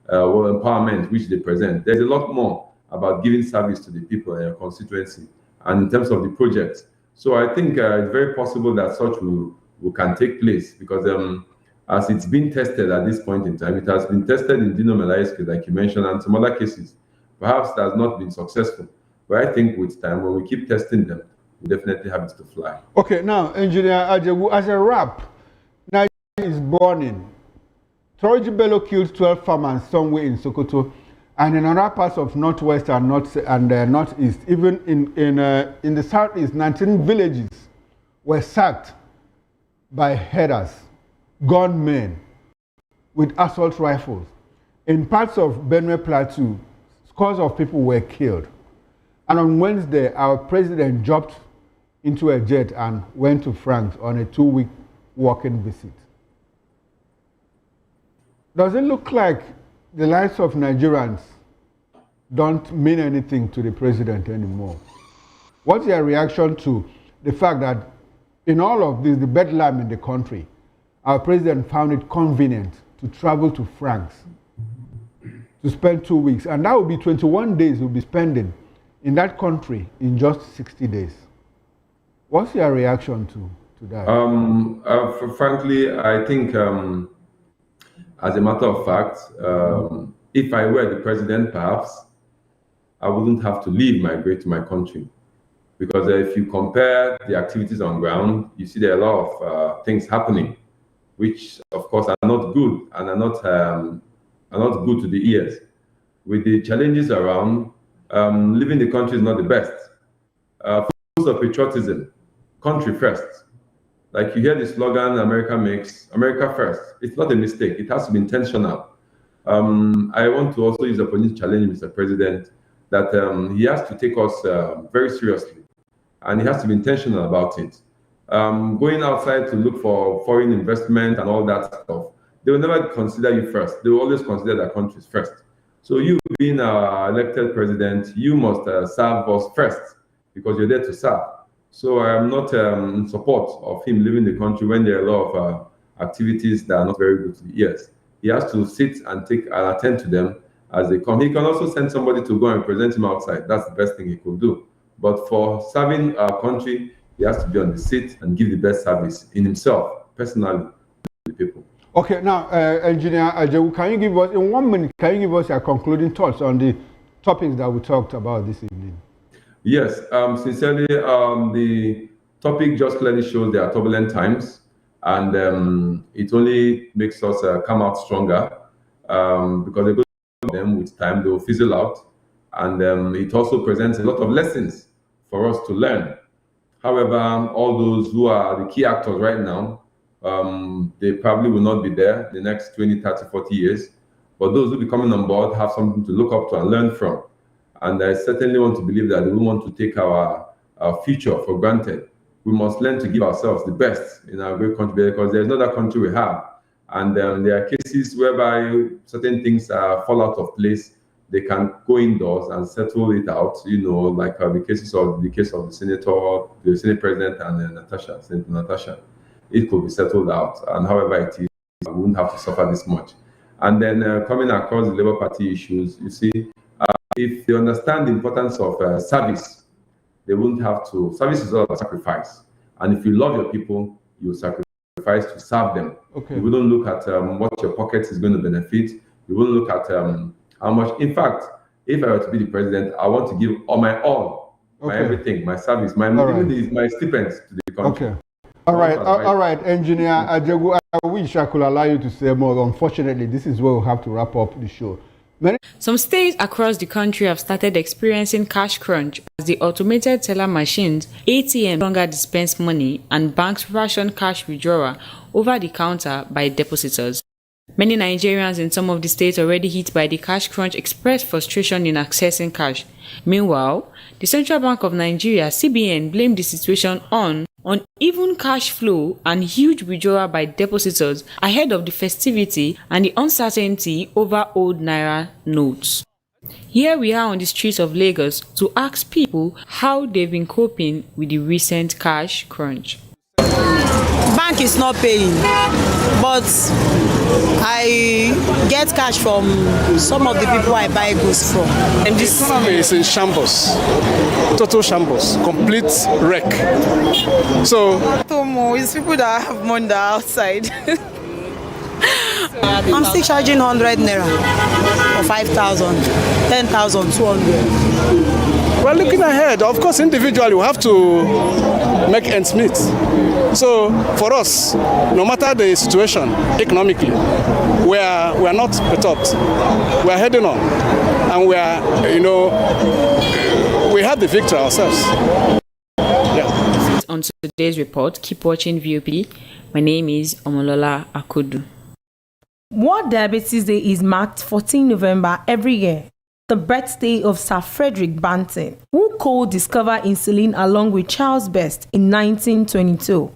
empowerment which they present. There's a lot more about giving service to the people in your constituency and in terms of the projects. So I think it's very possible that such will can take place, because as it's been tested at this point in time, it has been tested in Dino Melaye's case, like you mentioned, and some other cases. Perhaps it has not been successful. But I think with time, when we keep testing them, we definitely have it to fly. Okay, now, Engineer Ajewu, as a wrap, Nigeria is burning. Troji Bello killed 12 farmers somewhere in Sokoto, and in other parts of northwest and northeast, even in the southeast, 19 villages were sacked by herders, gunmen with assault rifles. In parts of Benue Plateau, scores of people were killed. And on Wednesday, our president jumped into a jet and went to France on a 2-week working visit. Does it look like the lives of Nigerians don't mean anything to the president anymore? What's your reaction to the fact that in all of this, the bedlam in the country, our president found it convenient to travel to France to spend 2 weeks, and that will be 21 days he'll be spending in that country in just 60 days. What's your reaction to that? Frankly, I think, as a matter of fact, if I were the president, perhaps I wouldn't have to migrate to my country. Because if you compare the activities on ground, you see there are a lot of things happening, which of course are not good and are not good to the ears. With the challenges around, living the country is not the best. Full of patriotism, country first. Like you hear the slogan, America makes, America first. It's not a mistake. It has to be intentional. I want to also use the opportunity to challenge Mr. President that he has to take us very seriously, and he has to be intentional about it. Going outside to look for foreign investment and all that stuff, they will never consider you first. They will always consider their countries first. So you being our elected president, you must serve us first, because you're there to serve. So I am not in support of him leaving the country when there are a lot of activities that are not very good to the ears. He has to sit and attend to them as they come. He can also send somebody to go and represent him outside. That's the best thing he could do. But for serving our country, he has to be on the seat and give the best service in himself, personally, to the people. Okay, now, Engineer Ajewu, can you give us, in 1 minute, can you give us your concluding thoughts on the topics that we talked about this evening? Yes, sincerely, the topic just clearly shows there are turbulent times, and it only makes us come out stronger, because they go them with time, they will fizzle out, and it also presents a lot of lessons for us to learn. However, all those who are the key actors right now, they probably will not be there the next 20, 30, 40 years, but those who will be coming on board have something to look up to and learn from. And I certainly want to believe that we want to take our future for granted. We must learn to give ourselves the best in our great country, because there's no other country we have. And there are cases whereby certain things fall out of place. They can go indoors and settle it out, like the case of the senator, the Senate President, and Senator Natasha. It could be settled out. And however it is, we wouldn't have to suffer this much. And then coming across the Labour Party issues, you see, if they understand the importance of service, they wouldn't have to. Service is all about sacrifice. And if you love your people, you sacrifice to serve them. Okay. You wouldn't look at what your pocket is going to benefit. You wouldn't look at how much. In fact, if I were to be the president, I want to give all my all my everything, my service, my my stipends to the country. Okay. All right, Engineer Ajagu, I wish I could allow you to say more. Unfortunately, this is where we'll have to wrap up the show. Some states across the country have started experiencing cash crunch as the automated teller machines, ATM, no longer dispense money, and banks ration cash withdrawal over the counter by depositors. Many Nigerians in some of the states already hit by the cash crunch expressed frustration in accessing cash. Meanwhile, the Central Bank of Nigeria, CBN, blamed the situation on uneven cash flow and huge withdrawal by depositors ahead of the festivity and the uncertainty over old naira notes. Here we are on the streets of Lagos to ask people how they've been coping with the recent cash crunch. Bank is not paying, but I get cash from some of the people I buy goods from. And this economy is in shambles, total shambles, complete wreck. So, it's people that have money that are outside. I'm still charging 100 naira for 5,000, 10,000, 200. Well, looking ahead, of course, individually, we have to make ends meet. So, for us, no matter the situation economically, we are not perturbed. We are heading on, and we have the victory ourselves. Yeah. On today's report, keep watching VOP. My name is Omolola Akudu. World Diabetes Day is marked 14 November every year, the birthday of Sir Frederick Banting, who co-discovered insulin along with Charles Best in 1922.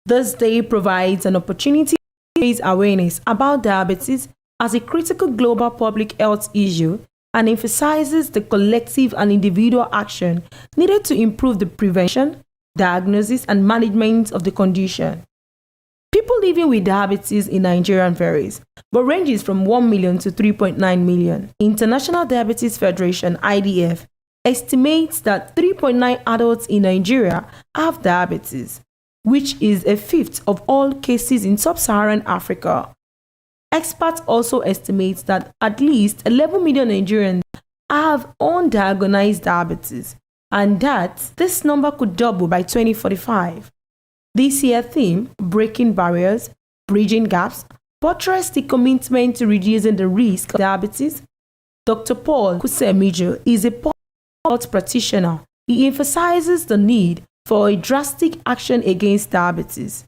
This day provides an opportunity to raise awareness about diabetes as a critical global public health issue and emphasizes the collective and individual action needed to improve the prevention, diagnosis, and management of the condition. People living with diabetes in Nigeria varies, but ranges from 1 million to 3.9 million. International Diabetes Federation, IDF, estimates that 3.9 adults in Nigeria have diabetes, which is a fifth of all cases in sub-Saharan Africa. Experts also estimate that at least 11 million Nigerians have undiagnosed diabetes, and that this number could double by 2045. This year's theme, Breaking Barriers, Bridging Gaps, buttressed the commitment to reducing the risk of diabetes. Dr. Paul Kusemijo is a health practitioner. He emphasizes the need for a drastic action against diabetes.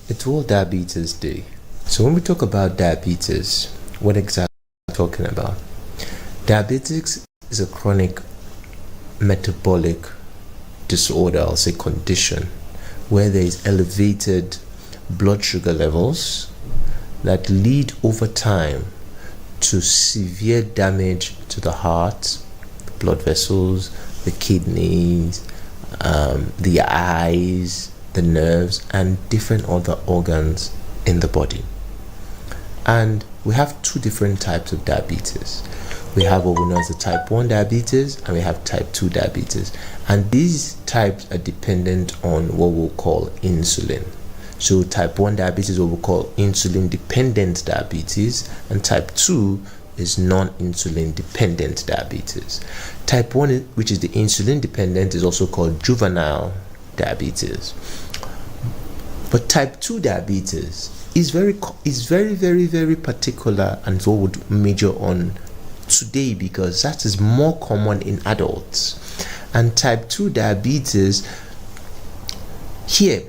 It's World Diabetes Day. So when we talk about diabetes, what exactly are we talking about? Diabetes is a chronic metabolic disorder, I'll say condition, where there is elevated blood sugar levels that lead over time to severe damage to the heart, the blood vessels, the kidneys, the eyes, the nerves, and different other organs in the body. And we have two different types of diabetes. We have what we know as the type 1 diabetes, and we have type 2 diabetes. And these types are dependent on what we'll call insulin. So type 1 diabetes is what we call insulin dependent diabetes, and type 2 is non-insulin dependent diabetes. Type 1, which is the insulin dependent, is also called juvenile diabetes. But type 2 diabetes is very particular, and so would major on today because that is more common in adults. And type 2 diabetes, here,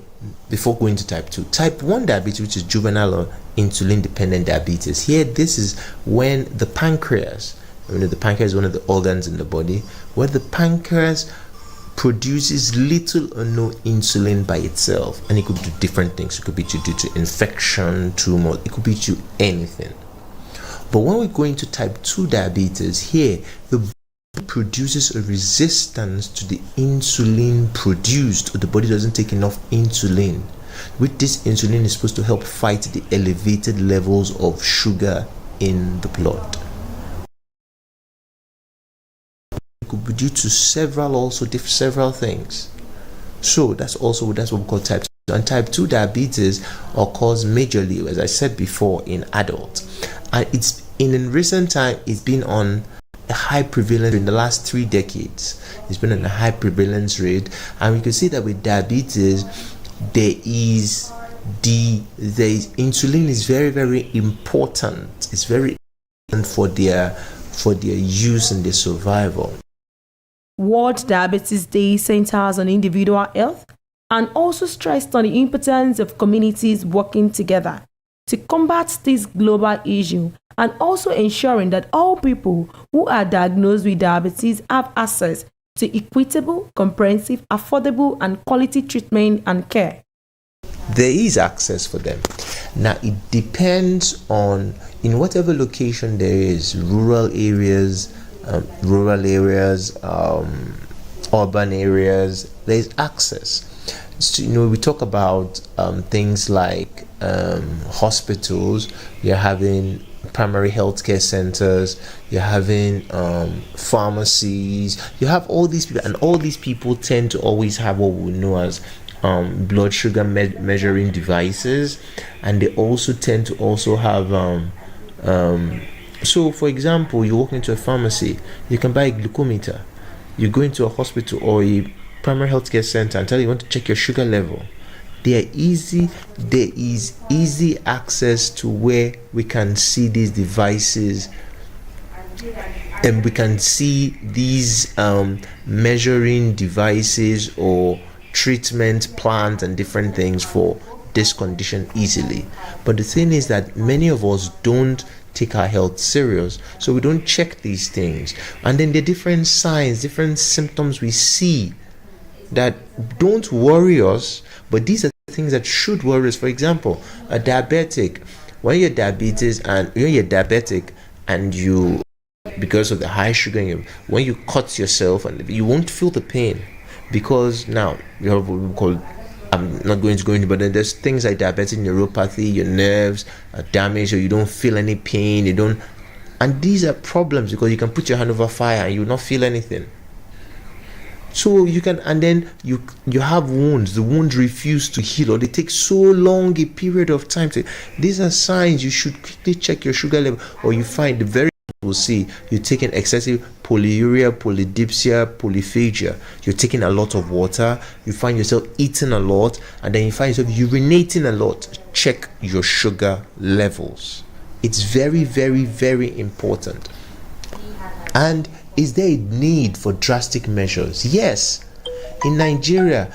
before going to type 2, type 1 diabetes, which is juvenile or insulin dependent diabetes, here this is when the pancreas, the pancreas is one of the organs in the body, where the pancreas produces little or no insulin by itself, and it could do different things. It could be due to infection, tumor, it could be due to anything. But when we go into type 2 diabetes, here the body produces a resistance to the insulin produced, or the body doesn't take enough insulin. With this insulin is supposed to help fight the elevated levels of sugar in the blood. It could be due to several things. So that's what we call type 2. And type 2 diabetes occurs majorly, as I said before, in adults. And it's in recent time it's been on a high prevalence in the last 3 decades. It's been in a high prevalence rate, and we can see that with diabetes, insulin is very, very important. It's very important for their use and their survival. World Diabetes Day centers on individual health and also stressed on the importance of communities working together to combat this global issue, and also ensuring that all people who are diagnosed with diabetes have access to equitable, comprehensive, affordable, and quality treatment and care. There is access for them. Now, it depends on in whatever location there is, rural areas, urban areas, there is access. So, we talk about things like hospitals. You're having primary healthcare centers, you're having pharmacies, you have all these people, and all these people tend to always have what we know as blood sugar measuring devices, and they also tend to also have so for example, you walk into a pharmacy, you can buy a glucometer. You go into a hospital or a primary healthcare center and tell you want to check your sugar level. There is easy access to where we can see these devices, and we can see these measuring devices or treatment plans and different things for this condition easily. But the thing is that many of us don't take our health serious, so we don't check these things, and then the different signs, different symptoms we see that don't worry us, but these are things that should worry us. For example, a diabetic, when you're diabetic and you, because of the high sugar in you, when you cut yourself, and you won't feel the pain, because now you have what we call, I'm not going to go into, but then there's things like diabetic neuropathy, your nerves are damaged, or you don't feel any pain, and these are problems because you can put your hand over fire and you will not feel anything. So you can, and then you have wounds, the wounds refuse to heal, or they take so long a period of time these are signs you should quickly check your sugar level, or you find the very will see you're taking excessive polyuria, polydipsia, polyphagia, you're taking a lot of water, you find yourself eating a lot, and then you find yourself urinating a lot. Check your sugar levels. It's very, very, very important. And is there a need for drastic measures? Yes. In Nigeria,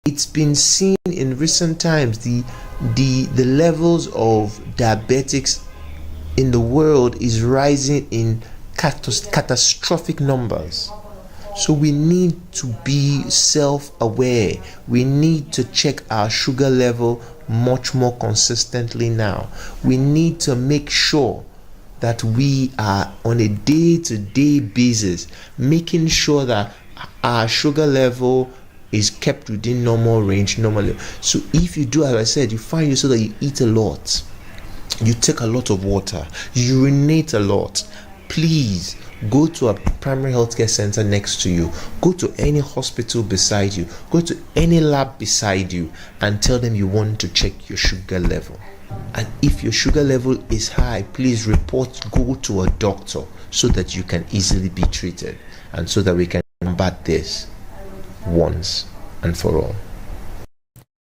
it's been seen in recent times, the levels of diabetics in the world is rising in catastrophic numbers. So we need to be self-aware. We need to check our sugar level much more consistently now. We need to make sure that we are on a day-to-day basis making sure that our sugar level is kept within normal range normally. So if you do, as I said, you find yourself that you eat a lot, you take a lot of water, you urinate a lot, please go to a primary healthcare center next to you, go to any hospital beside you, go to any lab beside you, and tell them you want to check your sugar level. And if your sugar level is high, please go to a doctor so that you can easily be treated, and so that we can combat this once and for all.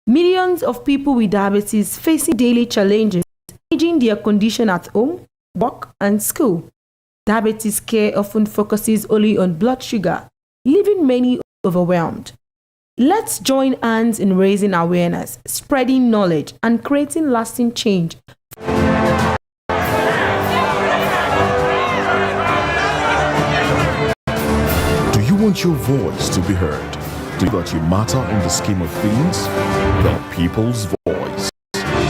Millions of people with diabetes facing daily challenges, managing their condition at home, work, and school. Diabetes care often focuses only on blood sugar, leaving many overwhelmed. Let's join hands in raising awareness, spreading knowledge, and creating lasting change. Do you want your voice to be heard? Do you that you matter in the scheme of things? The People's Voice.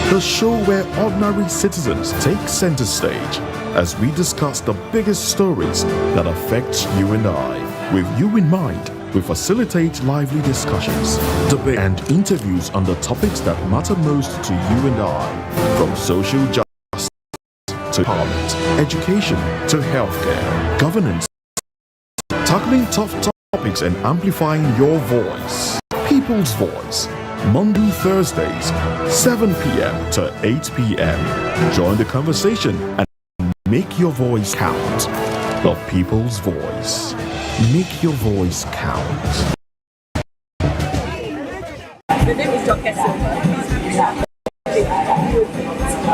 The show where ordinary citizens take center stage as we discuss the biggest stories that affect you and I. With you in mind, we facilitate lively discussions, debate, and interviews on the topics that matter most to you and I, from social justice to parliament, education to healthcare, governance, tackling tough topics and amplifying your voice. People's Voice, Monday, Thursdays, 7 p.m. to 8 p.m. Join the conversation and make your voice count. The people's voice. Make your voice count. The name is Dr.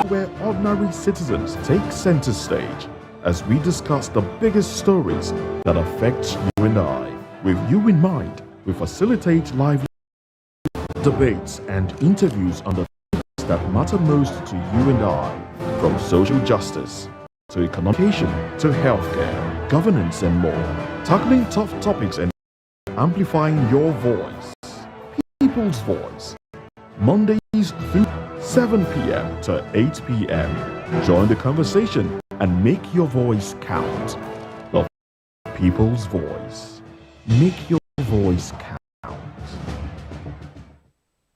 Where ordinary citizens take center stage as we discuss the biggest stories that affect you and I. With you in mind, we facilitate lively debates and interviews on the things that matter most to you and I, from social justice to economication to healthcare, governance and more, tackling tough topics and amplifying your voice. People's voice. Mondays through 7 p.m. to 8 p.m. Join the conversation and make your voice count. The people's voice. Make your voice count.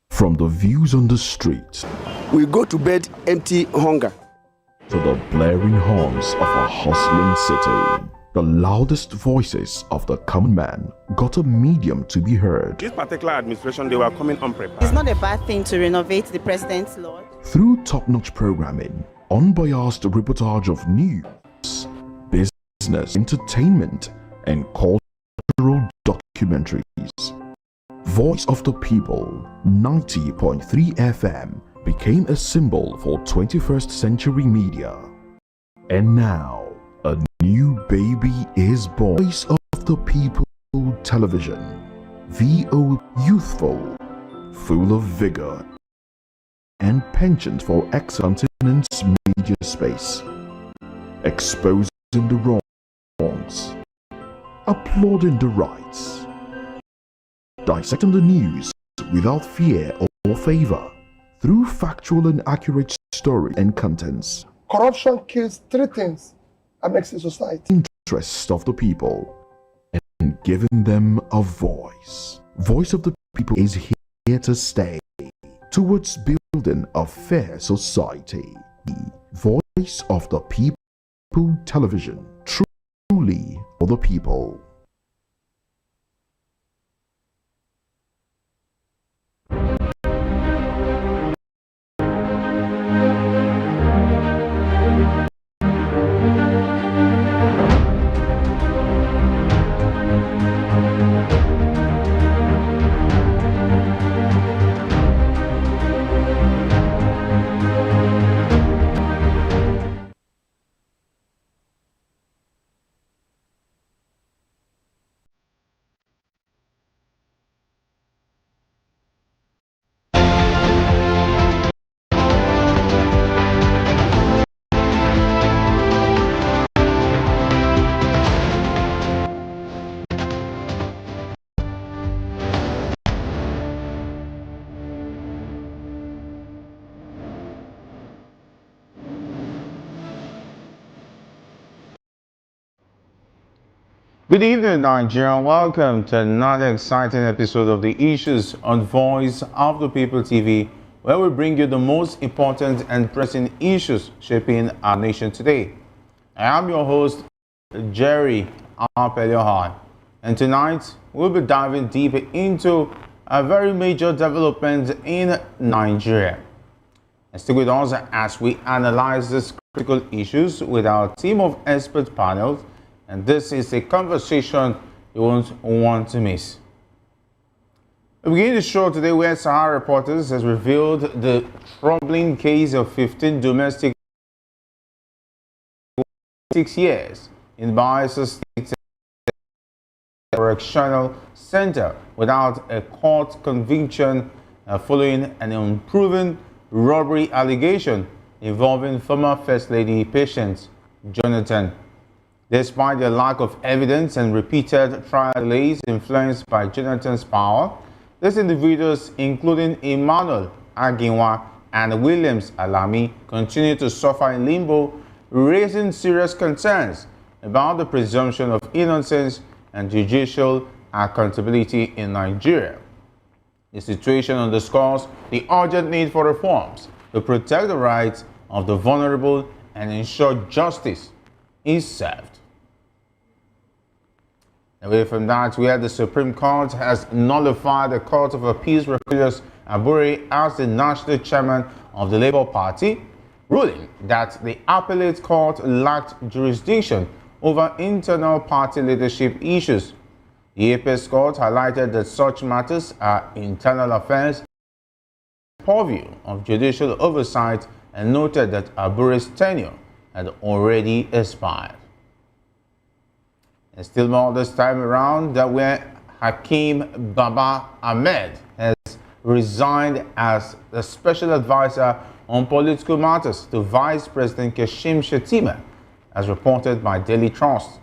From the views on the street, we go to bed empty hunger, to the blaring horns of a hustling city, the loudest voices of the common man got a medium to be heard. This particular administration, they were coming unprepared. It's not a bad thing to renovate the president's lawn. Through top-notch programming, unbiased reportage of news, business, entertainment, and cultural documentaries. Voice of the People, 90.3 FM, became a symbol for 21st century media. And now, a new baby is born. Voice of the People Television. VO youthful, full of vigor, and penchant for excellence in its media space. Exposing the wrongs, applauding the rights, dissecting the news without fear or favor, through factual and accurate story and contents. Corruption kills three things and makes a society. Interest of the people and giving them a voice. Voice of the People is here to stay towards building a fair society. Voice of the People Television, truly for the people. Good evening, Nigeria. Welcome to another exciting episode of the Issues on Voice of the People TV, where we bring you the most important and pressing issues shaping our nation today. I am your host, Jerry Arpeliohan, and tonight we'll be diving deep into a very major development in Nigeria. And stay with us as we analyze these critical issues with our team of expert panels. And this is a conversation you won't want to miss. We begin the show today where Sahara Reporters has revealed the troubling case of 15 domestic 6 years in Bayelsa State Correctional Center without a court conviction following an unproven robbery allegation involving former First Lady Patience Jonathan. Despite the lack of evidence and repeated trial delays influenced by Jonathan's power, these individuals, including Emmanuel Aginwa and Williams Alami, continue to suffer in limbo, raising serious concerns about the presumption of innocence and judicial accountability in Nigeria. The situation underscores the urgent need for reforms to protect the rights of the vulnerable and ensure justice is served. Away from that, we had the Supreme Court has nullified the Court of Appeals Recusal Abure as the national chairman of the Labour Party, ruling that the appellate court lacked jurisdiction over internal party leadership issues. The Apex Court highlighted that such matters are internal affairs, purview of judicial oversight, and noted that Abure's tenure had already expired. And still more this time around, that where Hakeem Baba Ahmed has resigned as the special advisor on political matters to Vice President Kashim Shettima, as reported by Daily Trust.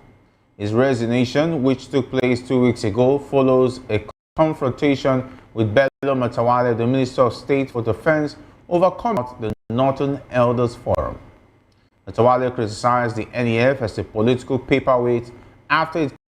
His resignation, which took place 2 weeks ago, follows a confrontation with Bello Matawalle, the Minister of State for Defense, over conduct at the Northern Elders Forum. Matawalle criticized the NEF as a political paperweight after it